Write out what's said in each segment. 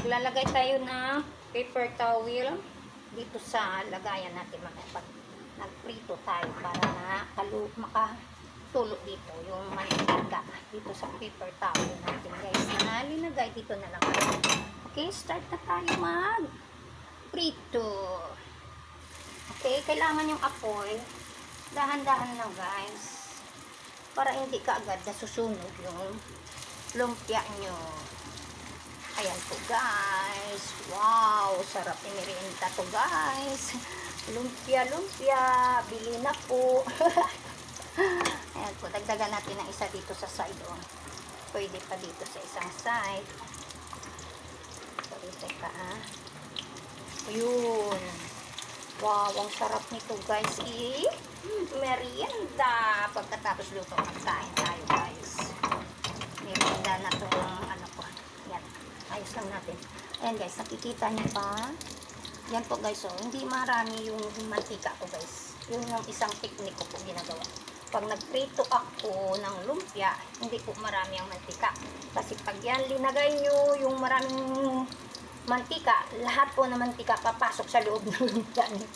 Maglalagay tayo ng paper towel dito sa lagayan natin mamaya pag nagprito tayo para na makatulog dito yung mantika dito sa paper towel natin guys na linagay dito na lang. Okay, start na tayo mag prito. Okay, kailangan yung apoy dahan-dahan lang guys para hindi ka agad nasusunog yung lumpia nyo. Ayan po guys. Wow, sarap imerienda to guys. Lumpia. Bili na po. Ayan po, dagdagan natin ng isa dito sa side. Oh. Pwede pa dito sa isang side. Sorry, teka ha. Yun. Wow, ang sarap nito guys. Merienda. Pagkatapos luto, magkain tayo guys. Merienda na to yung ano ko. Yan. Ayos lang natin. Ayan guys, nakikita niyo pa. Yan po guys, oh. Hindi marami yung mantika ko guys. Yun yung isang technique ko po ginagawa. Pag nagprito ako ng lumpia, hindi po marami ang mantika. Kasi pag yan linagay nyo yung maraming mantika, lahat po na mantika papasok sa loob ng lumpia nyo.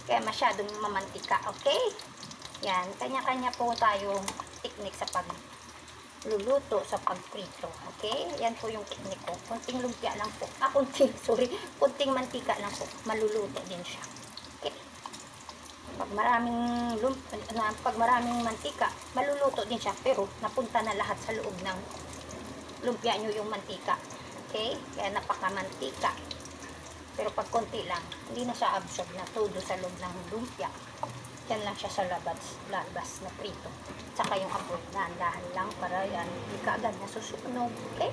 Kaya masyadong mamantika. Okay? Yan. Kanya-kanya po tayong technique sa luluto sa pagprito. Okay? Yan po yung technique ko. Kunting lumpia lang po. Kunting mantika lang po. Maluluto din siya. Okay? Pag maraming mantika, maluluto din siya. Pero napunta na lahat sa loob ng lumpia nyo yung mantika. Okay? Kaya napakamantika. Pero pag konti lang, hindi na siya absorb na todo sa loob ng lumpia. Yan lang siya sa labas na prito. Tsaka yung apoy, dahan-dahan lang para yan, hindi ka agad nasusunog. Okay?